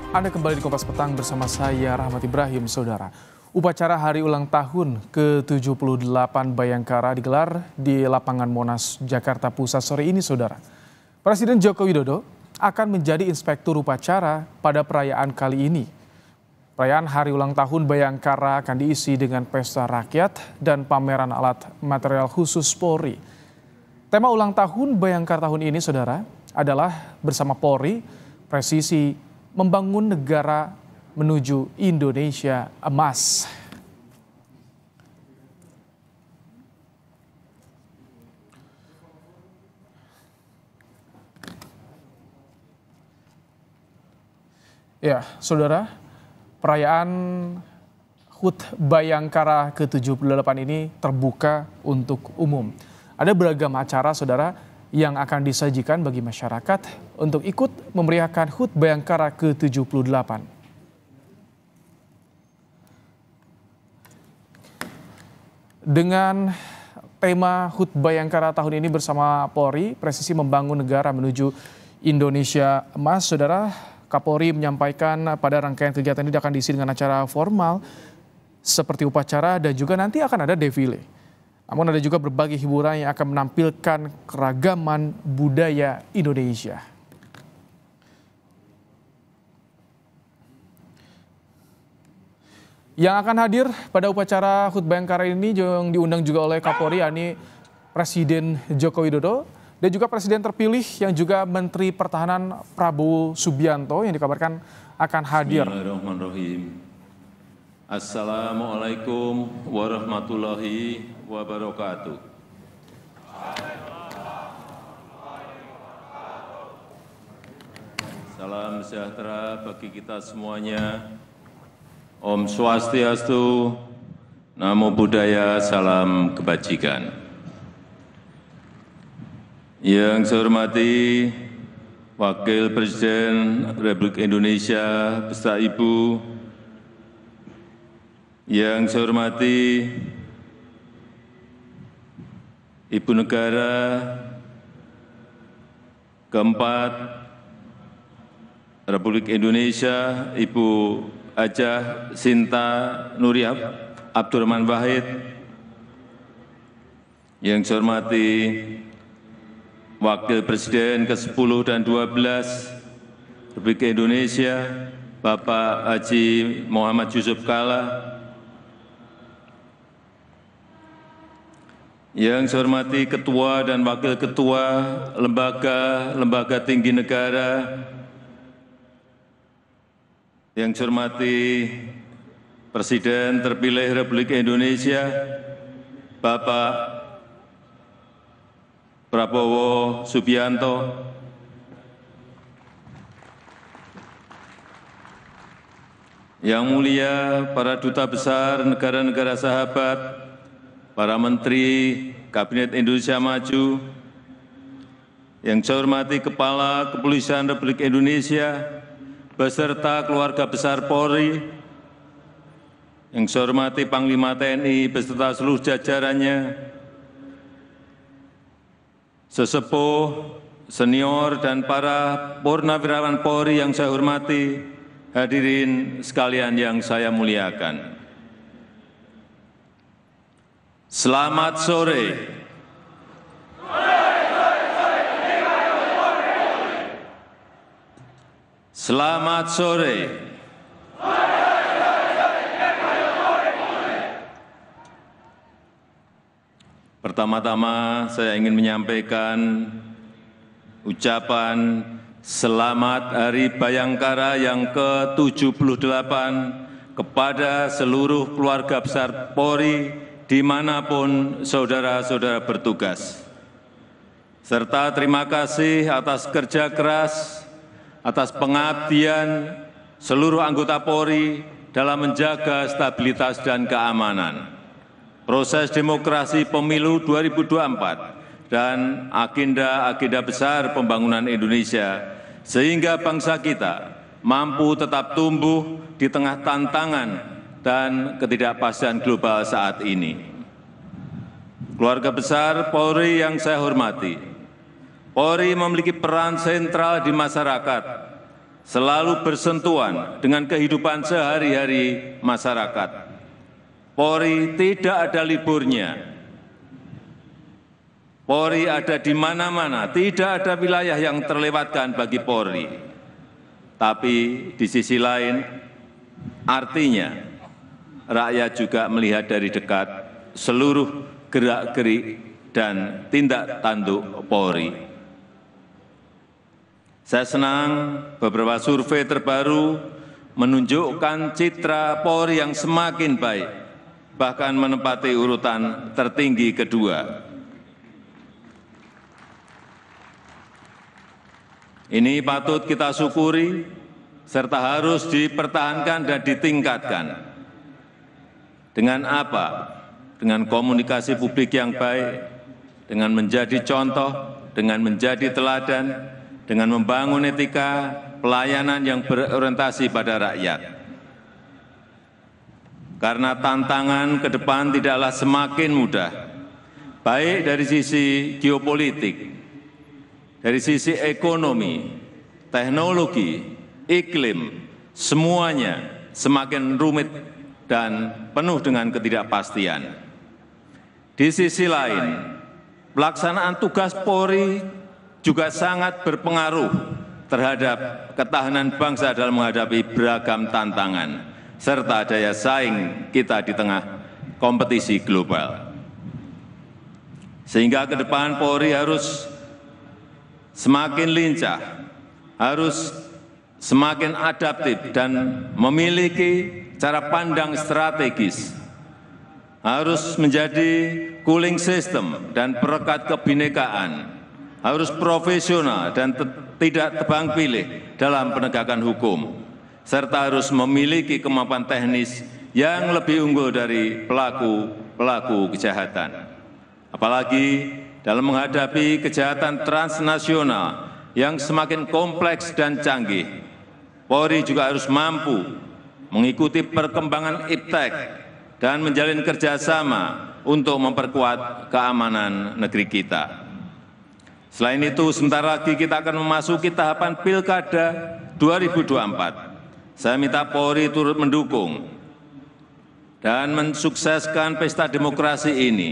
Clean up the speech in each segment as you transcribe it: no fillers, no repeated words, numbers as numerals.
Anda kembali di Kompas Petang bersama saya Rahmat Ibrahim, Saudara. Upacara hari ulang tahun ke-78 Bayangkara digelar di lapangan Monas, Jakarta Pusat sore ini, Saudara. Presiden Joko Widodo akan menjadi inspektur upacara pada perayaan kali ini. Perayaan hari ulang tahun Bayangkara akan diisi dengan pesta rakyat dan pameran alat material khusus Polri. Tema ulang tahun Bayangkara tahun ini, Saudara, adalah bersama Polri, presisi membangun negara menuju Indonesia emas. Ya, Saudara, perayaan HUT Bayangkara ke-78 ini terbuka untuk umum. Ada beragam acara, Saudara, yang akan disajikan bagi masyarakat untuk ikut memeriahkan HUT Bayangkara ke-78. Dengan tema HUT Bayangkara tahun ini bersama Polri, presisi membangun negara menuju Indonesia emas, Saudara, Kapolri menyampaikan pada rangkaian kegiatan ini akan diisi dengan acara formal seperti upacara dan juga nanti akan ada defile. Namun ada juga berbagai hiburan yang akan menampilkan keragaman budaya Indonesia. Yang akan hadir pada upacara HUT Bayangkara ini yang diundang juga oleh Kapolri, yakni Presiden Joko Widodo dan juga Presiden terpilih yang juga Menteri Pertahanan Prabowo Subianto yang dikabarkan akan hadir. Bismillahirrahmanirrahim. Assalamualaikum warahmatullahi wabarakatuh. Salam sejahtera bagi kita semuanya. Om Swastiastu, Namo Buddhaya, salam kebajikan. Yang saya hormati Wakil Presiden Republik Indonesia beserta Ibu, yang saya hormati Ibu Negara keempat Republik Indonesia, Ibu Hajah Sinta Nuriyah Abdurrahman Wahid, yang saya hormati Wakil Presiden ke-10 dan 12 Republik Indonesia, Bapak Haji Muhammad Yusuf Kalla, yang saya hormati Ketua dan Wakil Ketua lembaga tinggi negara, yang saya hormati Presiden terpilih Republik Indonesia, Bapak Prabowo Subianto, yang mulia para duta besar negara-negara sahabat, para Menteri Kabinet Indonesia Maju, yang saya hormati Kepala Kepolisian Republik Indonesia, beserta keluarga besar Polri, yang saya hormati Panglima TNI beserta seluruh jajarannya, sesepuh, senior, dan para purnawirawan Polri yang saya hormati, hadirin sekalian yang saya muliakan. Selamat sore. Selamat sore. Pertama-tama saya ingin menyampaikan ucapan selamat Hari Bayangkara yang ke-78 kepada seluruh keluarga besar Polri dimanapun saudara-saudara bertugas. Serta terima kasih atas kerja keras, atas pengabdian seluruh anggota Polri dalam menjaga stabilitas dan keamanan, proses demokrasi pemilu 2024, dan agenda-agenda besar pembangunan Indonesia, sehingga bangsa kita mampu tetap tumbuh di tengah tantangan dan ketidakpastian global saat ini. Keluarga besar Polri yang saya hormati, Polri memiliki peran sentral di masyarakat selalu bersentuhan dengan kehidupan sehari-hari masyarakat. Polri tidak ada liburnya. Polri ada di mana-mana, tidak ada wilayah yang terlewatkan bagi Polri. Tapi di sisi lain, artinya rakyat juga melihat dari dekat seluruh gerak-gerik dan tindak tanduk Polri. Saya senang beberapa survei terbaru menunjukkan citra Polri yang semakin baik, bahkan menempati urutan tertinggi kedua. Ini patut kita syukuri, serta harus dipertahankan dan ditingkatkan. Dengan apa? Dengan komunikasi publik yang baik, dengan menjadi contoh, dengan menjadi teladan, dengan membangun etika pelayanan yang berorientasi pada rakyat. Karena tantangan ke depan tidaklah semakin mudah, baik dari sisi geopolitik, dari sisi ekonomi, teknologi, iklim, semuanya semakin rumit dan penuh dengan ketidakpastian. Di sisi lain, pelaksanaan tugas Polri juga sangat berpengaruh terhadap ketahanan bangsa dalam menghadapi beragam tantangan, serta daya saing kita di tengah kompetisi global. Sehingga ke depan Polri harus semakin lincah, harus semakin adaptif dan memiliki cara pandang strategis, harus menjadi cooling system dan perekat kebinekaan, harus profesional dan tidak tebang pilih dalam penegakan hukum, serta harus memiliki kemampuan teknis yang lebih unggul dari pelaku-pelaku kejahatan. Apalagi dalam menghadapi kejahatan transnasional yang semakin kompleks dan canggih, Polri juga harus mampu mengikuti perkembangan iptek dan menjalin kerjasama untuk memperkuat keamanan negeri kita. Selain itu, sebentar lagi kita akan memasuki tahapan Pilkada 2024. Saya minta Polri turut mendukung dan mensukseskan pesta demokrasi ini.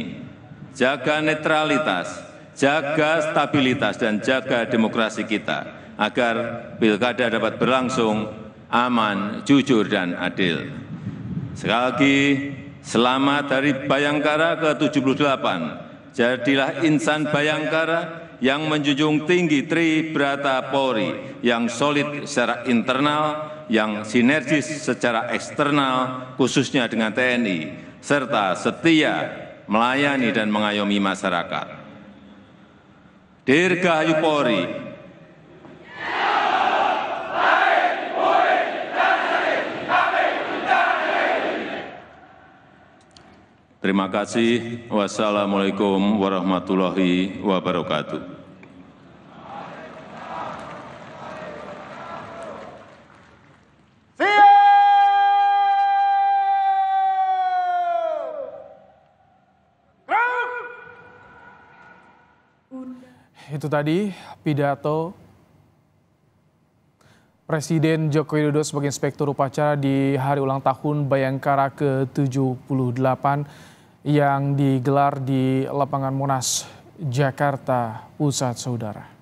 Jaga netralitas, jaga stabilitas, dan jaga demokrasi kita, agar Pilkada dapat berlangsung aman, jujur, dan adil. Sekali lagi, selamat Hari Bayangkara ke-78. Jadilah insan Bayangkara yang menjunjung tinggi Tribrata Polri, yang solid secara internal, yang sinergis secara eksternal, khususnya dengan TNI, serta setia melayani dan mengayomi masyarakat. Dirgahayu Polri. Terima kasih. Wassalamualaikum warahmatullahi wabarakatuh. Itu tadi pidato Presiden Joko Widodo sebagai Inspektur Upacara di Hari Ulang Tahun Bayangkara ke-78 yang digelar di lapangan Monas, Jakarta Pusat, Saudara.